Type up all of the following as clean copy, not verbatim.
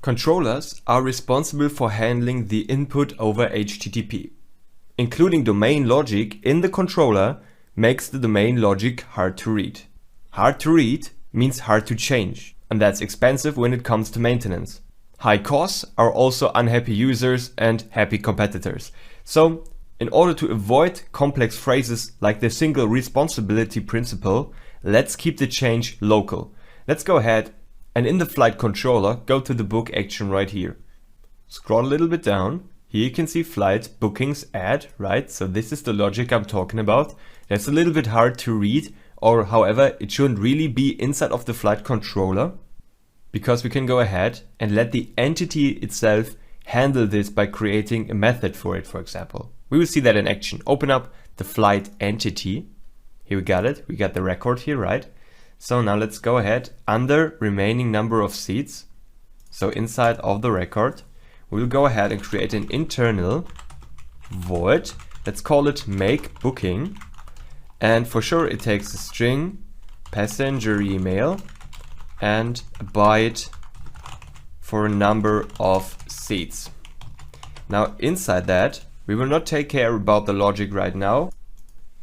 Controllers are responsible for handling the input over HTTP. Including domain logic in the controller makes the domain logic hard to read. Hard to read means hard to change, and that's expensive when it comes to maintenance. High costs are also unhappy users and happy competitors. So, in order to avoid complex phrases like the single responsibility principle, let's keep the change local. Let's go ahead and in the flight controller, go to the book action right here. Scroll a little bit down. Here you can see flight bookings add, right? So this is the logic I'm talking about. That's a little bit hard to read, or however, it shouldn't really be inside of the flight controller, because we can go ahead and let the entity itself handle this by creating a method for it, for example. We will see that in action. Open up the flight entity. Here we got it. We got the record here, right? So now let's go ahead under remaining number of seats. So inside of the record, we'll go ahead and create an internal void. Let's call it make booking. And for sure it takes a string, passenger email, and a byte for a number of seats. Now inside that, we will not take care about the logic right now.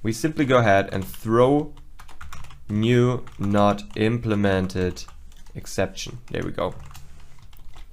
We simply go ahead and throw new not implemented exception. There we go.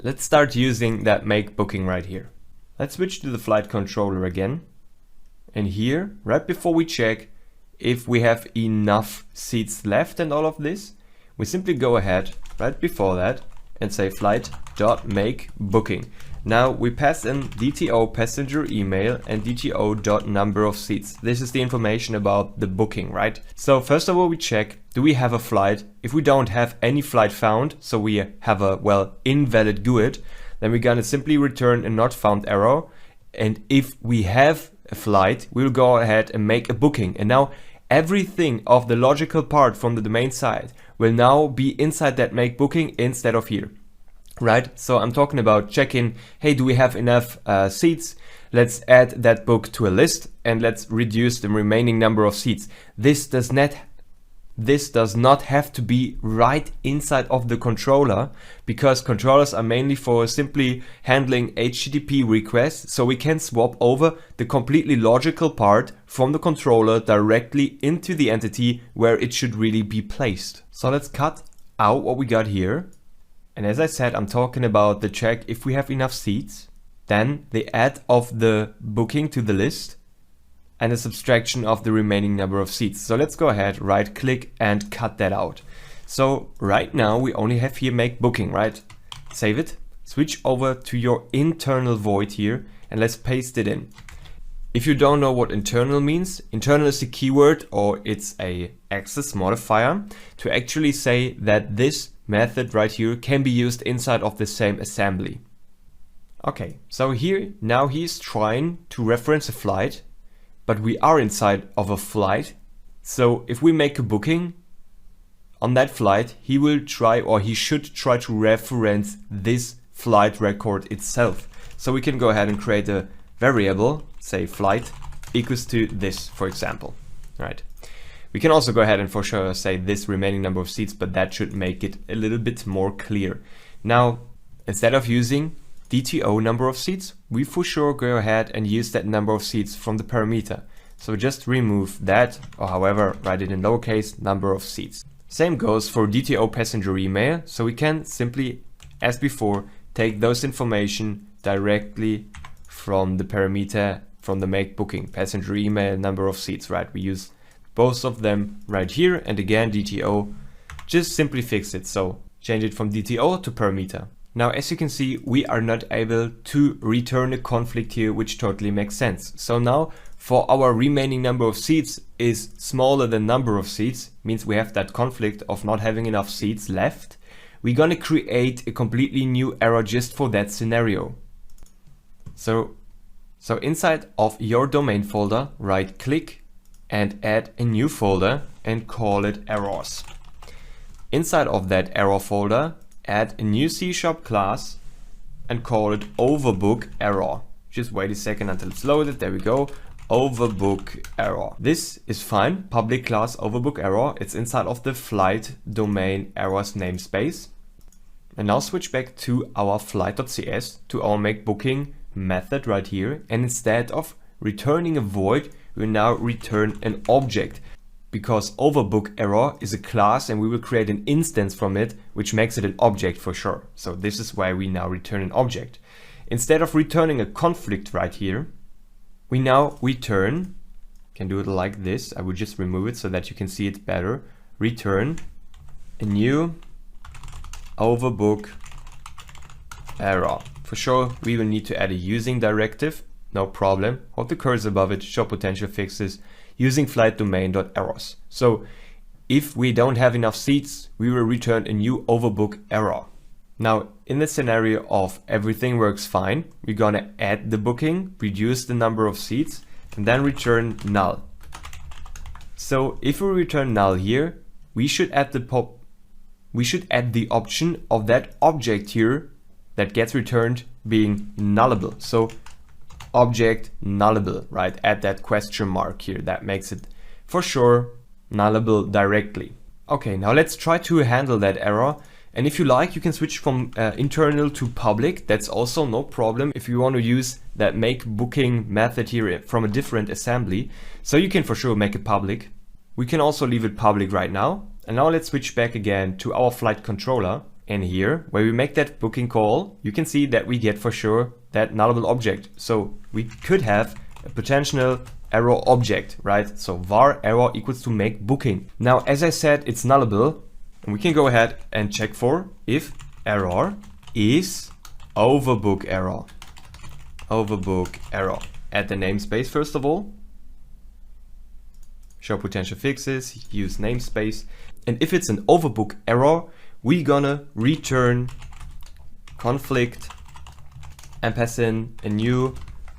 Let's start using that make booking right here. Let's switch to the flight controller again. And here, right before we check if we have enough seats left and all of this, we simply go ahead right before that and say flight.makeBooking. Now we pass in DTO passenger email and DTO.number of seats. This is the information about the booking, right? So first of all, we check, do we have a flight? If we don't have any flight found, so we have a, well, invalid GUID, then we're gonna simply return a not found error. And if we have a flight, we'll go ahead and make a booking. And now everything of the logical part from the domain side will now be inside that make booking instead of here. Right, so I'm talking about checking, hey, do we have enough seats? Let's add that book to a list and let's reduce the remaining number of seats. This does not have to be right inside of the controller, because controllers are mainly for simply handling HTTP requests, so we can swap over the completely logical part from the controller directly into the entity where it should really be placed. So let's cut out what we got here. And as I said, I'm talking about the check if we have enough seats, then the add of the booking to the list, and a subtraction of the remaining number of seats. So let's go ahead, right click and cut that out. So right now we only have here make booking, right? Save it, switch over to your internal void here and let's paste it in. If you don't know what internal means, internal is a keyword or it's a access modifier to actually say that this method right here can be used inside of the same assembly. Okay, so here now he's trying to reference a flight, but we are inside of a flight. So if we make a booking on that flight, he will try, or he should try to reference this flight record itself. So we can go ahead and create a variable, say flight equals to this, for example, right? We can also go ahead and for sure say this remaining number of seats, but that should make it a little bit more clear. Now, instead of using DTO number of seats, we for sure go ahead and use that number of seats from the parameter. So just remove that, or however, write it in lowercase number of seats. Same goes for DTO passenger email. So we can simply, as before, take those information directly from the parameter, from the make booking, passenger email, number of seats, right? We use both of them right here, and again DTO, just simply fix it. So change it from DTO to parameter. Now as you can see, we are not able to return a conflict here, which totally makes sense. So now for our remaining number of seats is smaller than number of seats, means we have that conflict of not having enough seats left. We're gonna create a completely new error just for that scenario. So inside of your domain folder, right click and add a new folder and call it errors. Inside of that error folder, add a new C# class and call it overbook error. Just wait a second until it's loaded. There we go. Overbook error. This is fine. Public class overbook error. It's inside of the flight domain errors namespace. And now switch back to our flight.cs, to our make booking method right here. And instead of returning a void, we now return an object, because overbook error is a class and we will create an instance from it, which makes it an object for sure. So this is why we now return an object. Instead of returning a conflict right here, we now return, can do it like this. I will just remove it so that you can see it better. Return a new overbook error. For sure, we will need to add a using directive. No problem. Hold the cursor above it, show potential fixes, using flight domain.errors. So if we don't have enough seats, we will return a new overbook error. Now, in the scenario of everything works fine, we're gonna add the booking, reduce the number of seats, and then return null. So if we return null here, we should add the option of that object here that gets returned being nullable. So object nullable, right? Add that question mark here. That makes it for sure nullable directly. Okay, now let's try to handle that error. And if you like, you can switch from internal to public. That's also no problem if you want to use that make booking method here from a different assembly. So you can for sure make it public. We can also leave it public right now. And now let's switch back again to our flight controller. And here, where we make that booking call, you can see that we get for sure that nullable object. So we could have a potential error object, right? So var error equals to make booking. Now, as I said, it's nullable. And we can go ahead and check for if error is overbook error. Overbook error. Add the namespace first of all. Show potential fixes, use namespace. And if it's an overbook error, we're gonna return conflict and pass in a new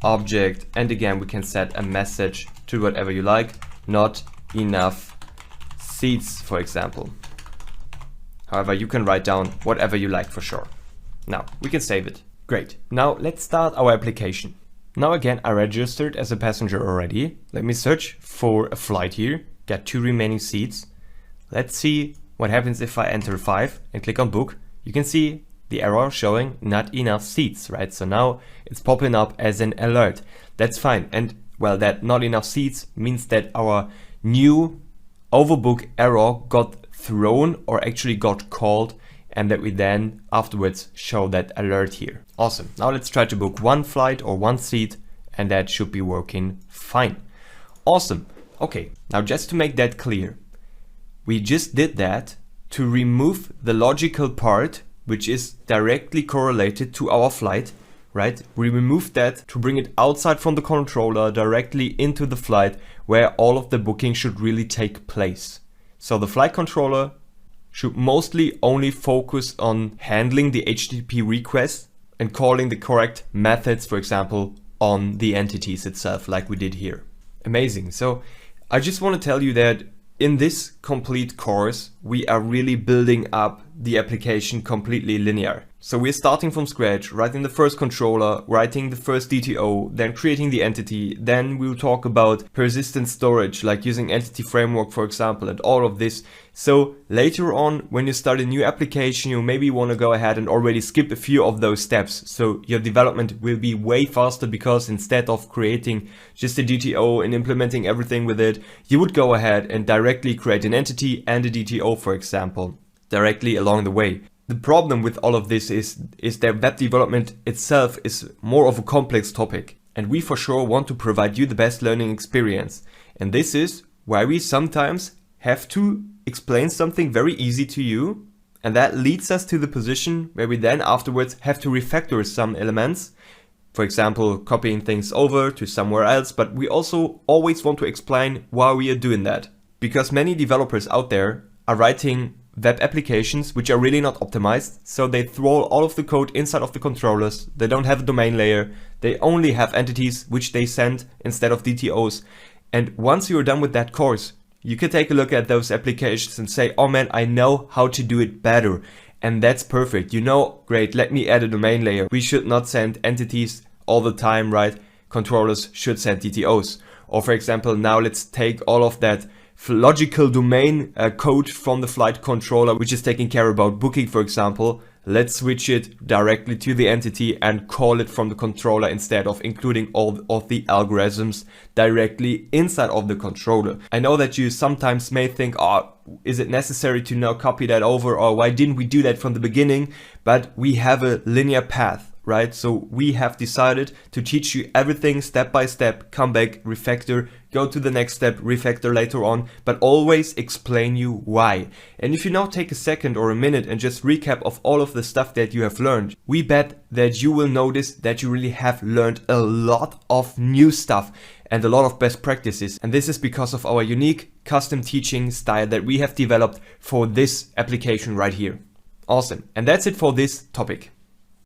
object. And again, we can set a message to whatever you like, not enough seats, for example. However, you can write down whatever you like for sure. Now, we can save it. Great. Now, let's start our application. Now again, I registered as a passenger already. Let me search for a flight here, get 2 remaining seats. Let's see what happens if I enter 5 and click on book. You can see the error showing not enough seats, right? So now it's popping up as an alert. That's fine. And well, that not enough seats means that our new overbook error got thrown or actually got called, and that we then afterwards show that alert here. Awesome. Now let's try to book 1 flight or 1 seat, and that should be working fine. Awesome. Okay, now just to make that clear, we just did that to remove the logical part which is directly correlated to our flight, right? We removed that to bring it outside from the controller directly into the flight where all of the booking should really take place. So the flight controller should mostly only focus on handling the HTTP requests and calling the correct methods, for example, on the entities itself, like we did here. Amazing. So I just want to tell you that in this complete course, we are really building up the application completely linear. So we're starting from scratch, writing the first controller, writing the first DTO, then creating the entity. Then we'll talk about persistent storage, like using entity framework, for example, and all of this. So later on, when you start a new application, you maybe want to go ahead and already skip a few of those steps. So your development will be way faster, because instead of creating just a DTO and implementing everything with it, you would go ahead and directly create an entity and a DTO, for example, directly along the way. The problem with all of this is that web development itself is more of a complex topic, and we for sure want to provide you the best learning experience. And this is why we sometimes have to explain something very easy to you, and that leads us to the position where we then afterwards have to refactor some elements, for example, copying things over to somewhere else. But we also always want to explain why we are doing that, because many developers out there are writing web applications which are really not optimized. So they throw all of the code inside of the controllers. They don't have a domain layer. They only have entities which they send instead of DTOs. And once you're done with that course, you can take a look at those applications and say, oh man, I know how to do it better. And that's perfect. You know, great, let me add a domain layer. We should not send entities all the time, right? Controllers should send DTOs. Or for example, now let's take all of that logical domain code from the flight controller, which is taking care about booking, for example. let's switch it directly to the entity and call it from the controller instead of including all of the algorithms directly inside of the controller. I know that you sometimes may think, oh, is it necessary to now copy that over, or why didn't we do that from the beginning? But we have a linear path, right? So we have decided to teach you everything step by step, come back, refactor, go to the next step, refactor later on, but always explain you why. And if you now take a second or a minute and just recap of all of the stuff that you have learned, we bet that you will notice that you really have learned a lot of new stuff and a lot of best practices. And this is because of our unique custom teaching style that we have developed for this application right here. Awesome. And that's it for this topic.